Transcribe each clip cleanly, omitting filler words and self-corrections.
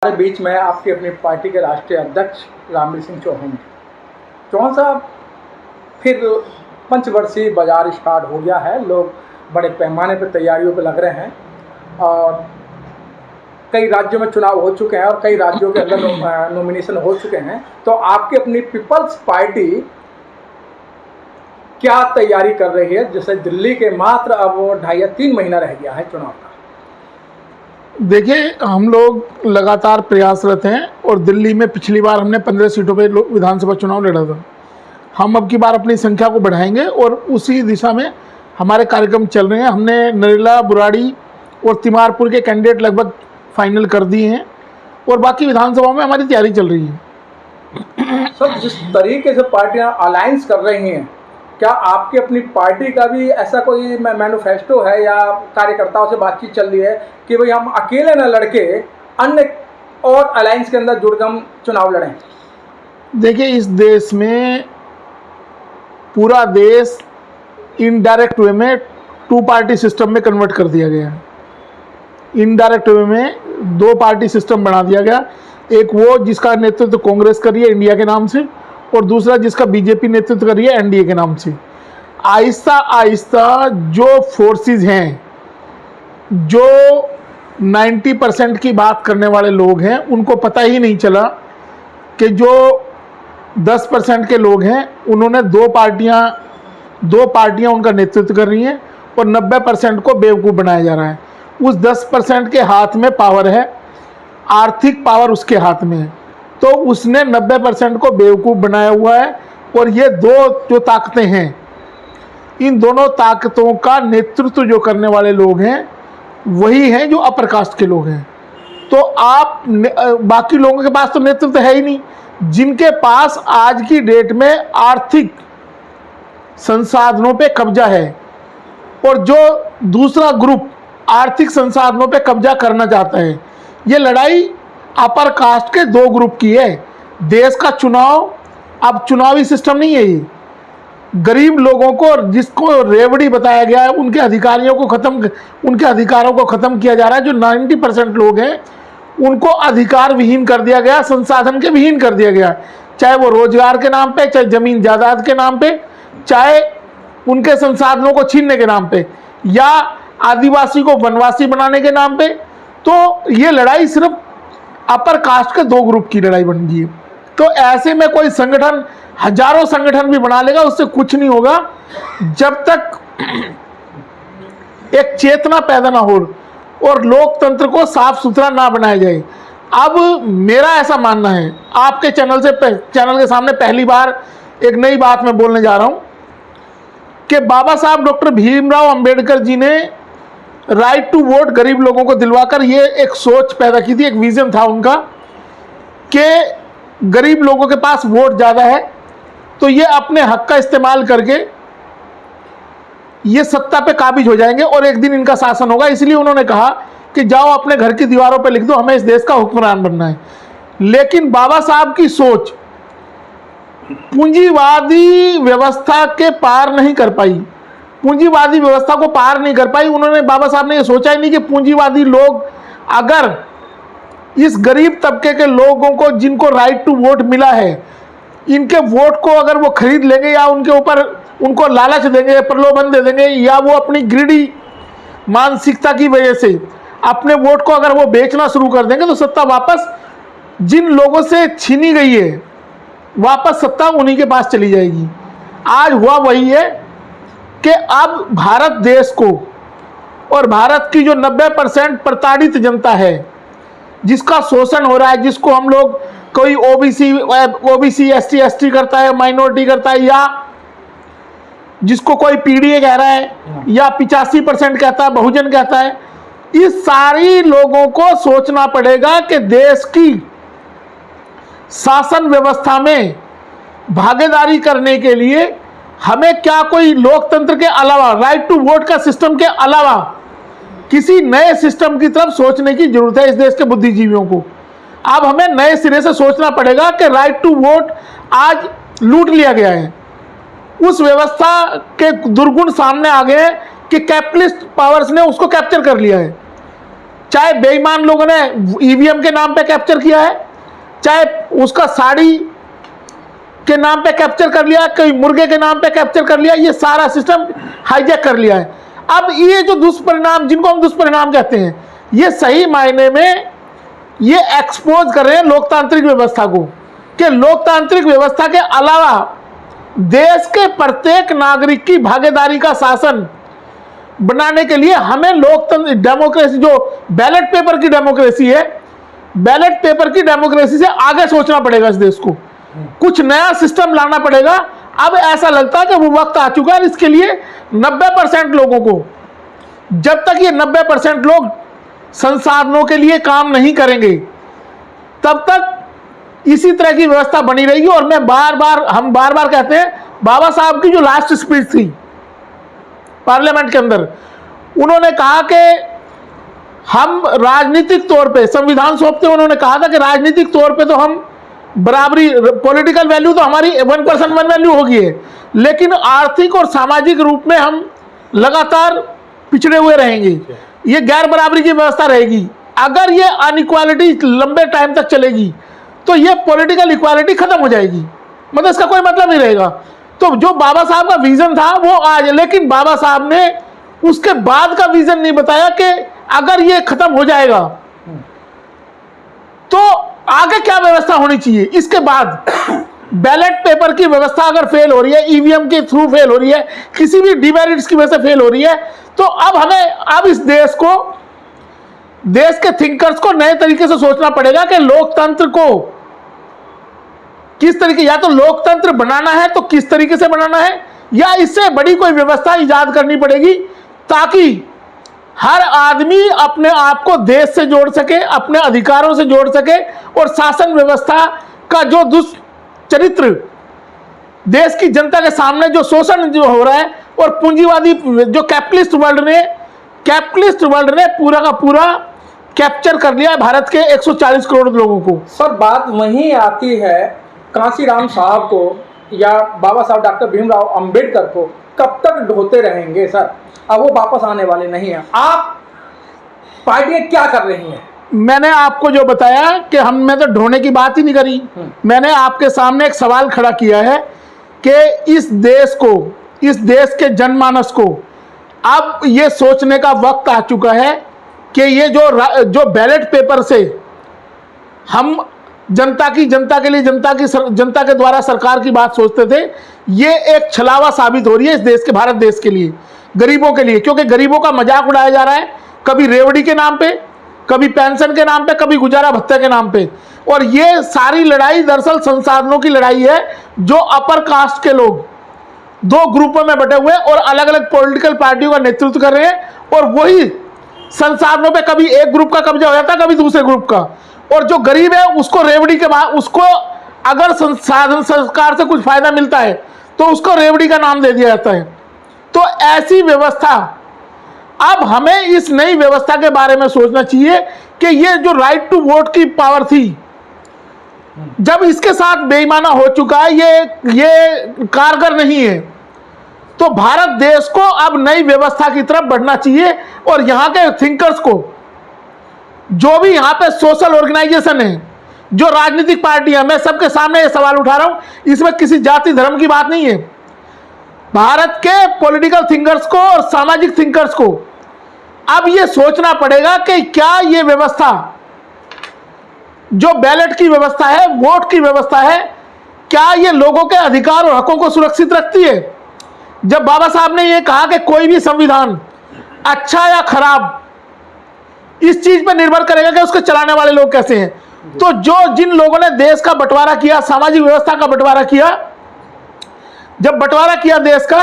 हमारे बीच में आपकी अपनी पार्टी के राष्ट्रीय अध्यक्ष रामवीर सिंह चौहान जी। चौहान साहब, फिर पंचवर्षीय बाजार स्टार्ट हो गया है, लोग बड़े पैमाने पर तैयारियों पे लग रहे हैं और कई राज्यों में चुनाव हो चुके हैं और कई राज्यों के अंदर नॉमिनेशन हो चुके हैं। तो आपकी अपनी पीपल्स पार्टी क्या तैयारी कर रही है, जैसे दिल्ली के मात्र अब 2.5 या 3 महीना रह गया है चुनाव का? देखिए, हम लोग लगातार प्रयासरत हैं और दिल्ली में पिछली बार हमने 15 सीटों पे विधानसभा चुनाव लड़ा था। हम अब की बार अपनी संख्या को बढ़ाएंगे और उसी दिशा में हमारे कार्यक्रम चल रहे हैं। हमने नरेला, बुराड़ी और तिमारपुर के कैंडिडेट लगभग फाइनल कर दिए हैं और बाकी विधानसभाओं में हमारी तैयारी चल रही है। सर, जिस तरीके से पार्टियां अलायंस कर रही हैं, क्या आपकी अपनी पार्टी का भी ऐसा कोई मैनिफेस्टो है या कार्यकर्ताओं से बातचीत चल रही है कि भाई हम अकेले न लड़के अन्य और अलायंस के अंदर जुड़ हम चुनाव लड़ें? देखिए, इस देश में पूरा देश इनडायरेक्ट वे में 2 पार्टी सिस्टम में कन्वर्ट कर दिया गया है। इनडायरेक्ट वे में 2 पार्टी सिस्टम बना दिया गया। एक वो जिसका नेतृत्व कांग्रेस कर रही है इंडिया के नाम से, और दूसरा जिसका बीजेपी नेतृत्व कर रही है एनडीए के नाम से। आहिस्ता आहिस्ता जो फोर्सेस हैं, जो 90% की बात करने वाले लोग हैं, उनको पता ही नहीं चला कि जो 10% के लोग हैं उन्होंने 2 पार्टियां उनका नेतृत्व कर रही हैं और 90% को बेवकूफ़ बनाया जा रहा है। उस 10% के हाथ में पावर है, आर्थिक पावर उसके हाथ में है, तो उसने 90% को बेवकूफ़ बनाया हुआ है। और ये 2 जो ताकतें हैं, इन दोनों ताकतों का नेतृत्व जो करने वाले लोग हैं वही हैं जो अपर कास्ट के लोग हैं। तो आप बाकी लोगों के पास तो नेतृत्व है ही नहीं। जिनके पास आज की डेट में आर्थिक संसाधनों पे कब्जा है और जो दूसरा ग्रुप आर्थिक संसाधनों पे कब्जा करना चाहता है, ये लड़ाई अपर कास्ट के 2 ग्रुप की है। देश का चुनाव अब चुनावी सिस्टम नहीं है, ये गरीब लोगों को, जिसको रेवड़ी बताया गया है, उनके अधिकारों को ख़त्म किया जा रहा है। जो 90% लोग हैं उनको अधिकार विहीन कर दिया गया, संसाधन के विहीन कर दिया गया, चाहे वो रोजगार के नाम पे, चाहे ज़मीन जायदाद के नाम पे, चाहे उनके संसाधनों को छीनने के नाम पे, या आदिवासी को वनवासी बनाने के नाम पे। तो ये लड़ाई सिर्फ अपर कास्ट के 2 ग्रुप की लड़ाई बन गई है। तो ऐसे में कोई संगठन हजारों संगठन भी बना लेगा, उससे कुछ नहीं होगा जब तक एक चेतना पैदा ना हो और लोकतंत्र को साफ सुथरा ना बनाया जाए। अब मेरा ऐसा मानना है, आपके चैनल के सामने पहली बार एक नई बात मैं बोलने जा रहा हूं कि बाबा साहब डॉक्टर भीमराव अंबेडकर जी ने राइट टू वोट गरीब लोगों को दिलवाकर ये एक सोच पैदा की थी, एक विजन था उनका कि गरीब लोगों के पास वोट ज़्यादा है तो ये अपने हक का इस्तेमाल करके ये सत्ता पे काबिज हो जाएंगे और एक दिन इनका शासन होगा। इसलिए उन्होंने कहा कि जाओ अपने घर की दीवारों पे लिख दो, हमें इस देश का हुक्मरान बनना है। लेकिन बाबा साहब की सोच पूंजीवादी व्यवस्था के पार नहीं कर पाई, पूंजीवादी व्यवस्था को पार नहीं कर पाई। उन्होंने, बाबा साहब ने ये सोचा ही नहीं कि पूंजीवादी लोग अगर इस गरीब तबके के लोगों को, जिनको राइट टू वोट मिला है, इनके वोट को अगर वो खरीद लेंगे या उनके ऊपर उनको लालच देंगे, प्रलोभन दे देंगे, या वो अपनी ग्रीडी मानसिकता की वजह से अपने वोट को अगर वो बेचना शुरू कर देंगे, तो सत्ता वापस जिन लोगों से छीनी गई है, वापस सत्ता उन्हीं के पास चली जाएगी। आज हुआ वही है कि अब भारत देश को और भारत की जो 90% प्रताड़ित जनता है, जिसका शोषण हो रहा है, जिसको हम लोग, कोई ओबीसी एसटी करता है, माइनॉरिटी करता है, या जिसको कोई पीडीए कह रहा है, या 85% कहता है, बहुजन कहता है, इस सारी लोगों को सोचना पड़ेगा कि देश की शासन व्यवस्था में भागीदारी करने के लिए हमें क्या कोई लोकतंत्र के अलावा, राइट टू वोट का सिस्टम के अलावा किसी नए सिस्टम की तरफ सोचने की जरूरत है इस देश के बुद्धिजीवियों को। अब हमें नए सिरे से सोचना पड़ेगा कि राइट टू वोट आज लूट लिया गया है, उस व्यवस्था के दुर्गुण सामने आ गए कि कैपिटलिस्ट पावर्स ने उसको कैप्चर कर लिया है। चाहे बेईमान लोगों ने ईवीएम के नाम पे कैप्चर किया है, चाहे उसका साड़ी के नाम पे कैप्चर कर लिया, कोई मुर्गे के नाम पे कैप्चर कर लिया, ये सारा सिस्टम हाईजैक कर लिया है। अब ये जो दुष्परिणाम, जिनको हम दुष्परिणाम कहते हैं, ये सही मायने में ये एक्सपोज कर रहे हैं लोकतांत्रिक व्यवस्था को, कि लोकतांत्रिक व्यवस्था के अलावा देश के प्रत्येक नागरिक की भागीदारी का शासन बनाने के लिए हमें लोकतंत्र, डेमोक्रेसी, जो बैलेट पेपर की डेमोक्रेसी है, बैलेट पेपर की डेमोक्रेसी से आगे सोचना पड़ेगा। इस देश को कुछ नया सिस्टम लाना पड़ेगा। अब ऐसा लगता है कि वो वक्त आ चुका है। इसके लिए 90% लोगों को, जब तक ये 90% लोग संसाधनों के लिए काम नहीं करेंगे, तब तक इसी तरह की व्यवस्था बनी रहेगी। और हम बार बार कहते हैं, बाबा साहब की जो लास्ट स्पीच थी पार्लियामेंट के अंदर, उन्होंने कहा कि हम राजनीतिक तौर पे संविधान सौंपते, उन्होंने कहा था कि राजनीतिक तौर पे तो हम बराबरी, पॉलिटिकल वैल्यू तो हमारी 1% 1 वैल्यू होगी है, लेकिन आर्थिक और सामाजिक रूप में हम लगातार पिछड़े हुए रहेंगे। ये गैर बराबरी की व्यवस्था रहेगी। अगर ये अनइक्वालिटी लंबे टाइम तक चलेगी तो ये पॉलिटिकल इक्वालिटी खत्म हो जाएगी, मतलब इसका कोई मतलब नहीं रहेगा। तो जो बाबा साहब का विजन था वो आज, लेकिन बाबा साहब ने उसके बाद का विजन नहीं बताया कि अगर ये खत्म हो जाएगा तो आगे क्या व्यवस्था होनी चाहिए। इसके बाद बैलेट पेपर की व्यवस्था अगर फेल हो रही है, ईवीएम के थ्रू फेल हो रही है, किसी भी डिमेरिट्स की वजह से फेल हो रही है, तो अब इस देश को, देश के थिंकर्स को नए तरीके से सोचना पड़ेगा कि लोकतंत्र को किस तरीके, या तो लोकतंत्र बनाना है तो किस तरीके से बनाना है, या इससे बड़ी कोई व्यवस्था इजाद करनी पड़ेगी ताकि हर आदमी अपने आप को देश से जोड़ सके, अपने अधिकारों से जोड़ सके, और शासन व्यवस्था का जो दुष्चरित्र देश की जनता के सामने जो शोषण जो हो रहा है, और पूंजीवादी जो कैपिटलिस्ट वर्ल्ड ने पूरा का पूरा कैप्चर कर लिया है भारत के 140 करोड़ लोगों को। सर, बात वहीं आती है, कांशीराम साहब को या बाबा साहब डॉक्टर भीमराव अंबेडकर को कब तक ढोते रहेंगे सर? अब वो वापस आने वाले नहीं हैं। आप पार्टियां क्या कर रही हैं? मैंने आपको जो बताया कि मैं तो ढोने की बात ही नहीं करी। मैंने आपके सामने एक सवाल खड़ा किया है कि इस देश को, इस देश के जनमानस को अब ये सोचने का वक्त आ चुका है कि ये जो बैलेट पेपर से हम जनता के लिए, जनता के द्वारा सरकार की बात सोचते थे, ये एक छलावा साबित हो रही है इस देश के, भारत देश के लिए, गरीबों के लिए। क्योंकि गरीबों का मजाक उड़ाया जा रहा है, कभी रेवड़ी के नाम पे, कभी पेंशन के नाम पे, कभी गुजारा भत्ते के नाम पे। और ये सारी लड़ाई दरअसल संसाधनों की लड़ाई है, जो अपर कास्ट के लोग 2 ग्रुपों में बटे हुए और अलग अलग पॉलिटिकल पार्टियों का नेतृत्व कर रहे हैं, और वही संसाधनों पे कभी एक ग्रुप का कब्जा हो जाता है, कभी दूसरे ग्रुप का। और जो गरीब है उसको रेवड़ी के बाद, उसको अगर संसाधन सरकार से कुछ फायदा मिलता है तो उसको रेवड़ी का नाम दे दिया जाता है। तो ऐसी व्यवस्था, अब हमें इस नई व्यवस्था के बारे में सोचना चाहिए कि ये जो राइट टू वोट की पावर थी, जब इसके साथ बेईमाना हो चुका है, ये कारगर नहीं है, तो भारत देश को अब नई व्यवस्था की तरफ बढ़ना चाहिए। और यहाँ के थिंकर्स को, जो भी यहाँ पे सोशल ऑर्गेनाइजेशन है, जो राजनीतिक पार्टियां, मैं सबके सामने ये सवाल उठा रहा हूं, इसमें किसी जाति धर्म की बात नहीं है। भारत के पॉलिटिकल थिंकर्स को और सामाजिक थिंकर्स को अब ये सोचना पड़ेगा कि क्या ये व्यवस्था, जो बैलेट की व्यवस्था है, वोट की व्यवस्था है, क्या ये लोगों के अधिकार और हकों को सुरक्षित रखती है। जब बाबा साहब ने ये कहा कि कोई भी संविधान अच्छा या खराब इस चीज पर निर्भर करेगा कि उसको चलाने वाले लोग कैसे हैं, तो जिन लोगों ने देश का बंटवारा किया, सामाजिक व्यवस्था का बंटवारा किया, जब बंटवारा किया देश का,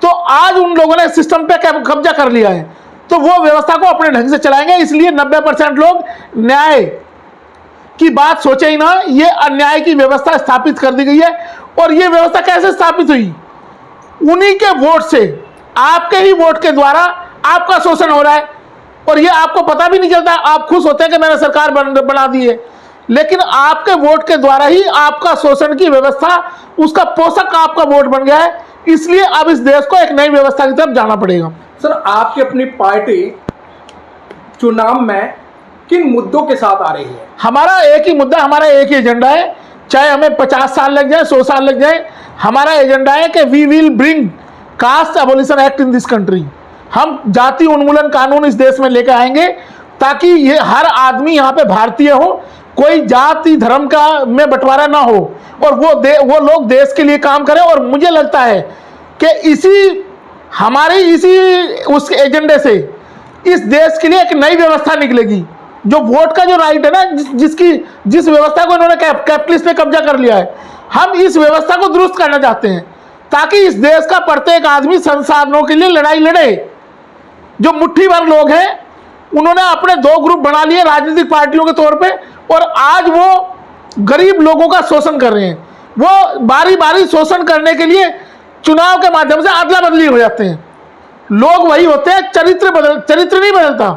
तो आज उन लोगों ने सिस्टम पे कब्जा कर लिया है, तो वो व्यवस्था को अपने ढंग से चलाएंगे। इसलिए 90% लोग न्याय की बात सोचे ही ना, ये अन्याय की व्यवस्था स्थापित कर दी गई है। और ये व्यवस्था कैसे स्थापित हुई? उन्हीं के वोट से, आपके ही वोट के द्वारा आपका शोषण हो रहा है, और ये आपको पता भी नहीं चलता। आप खुश होते हैं कि मैंने सरकार बना दी है, लेकिन आपके वोट के द्वारा ही आपका शोषण की व्यवस्था, उसका पोषक आपका वोट बन गया है। इसलिए अब इस देश को एक नई व्यवस्था की तरफ जाना पड़ेगा। सर, आपकी अपनी पार्टी चुनाव में किन मुद्दों के साथ आ रही है? हमारा एक ही मुद्दा, हमारा एक ही एजेंडा है, चाहे हमें 50 साल लग जाए, 100 साल लग जाए, हमारा एजेंडा है कि we will bring caste abolition act in this country. हम जाति उन्मूलन कानून इस देश में लेकर आएंगे ताकि ये हर आदमी यहाँ पे भारतीय हो, कोई जाति धर्म का में बंटवारा ना हो, और वो लोग देश के लिए काम करें। और मुझे लगता है कि इसी उस एजेंडे से इस देश के लिए एक नई व्यवस्था निकलेगी। जो वोट का जो राइट है ना, जिस व्यवस्था को इन्होंने कैपिटलिस्ट ने कब्जा कर लिया है, हम इस व्यवस्था को दुरुस्त करना चाहते हैं ताकि इस देश का प्रत्येक आदमी संसाधनों के लिए लड़ाई लड़े। जो मुट्ठी भर लोग हैं उन्होंने अपने 2 ग्रुप बना लिए राजनीतिक पार्टियों के तौर पे, और आज वो गरीब लोगों का शोषण कर रहे हैं। वो बारी बारी शोषण करने के लिए चुनाव के माध्यम से अदला बदली हो जाते हैं। लोग वही होते हैं, चरित्र नहीं बदलता।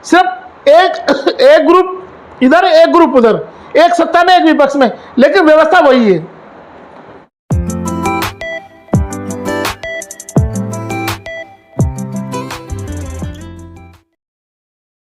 सिर्फ एक ग्रुप इधर, एक ग्रुप उधर, एक सत्ता में एक विपक्ष में, लेकिन व्यवस्था वही है।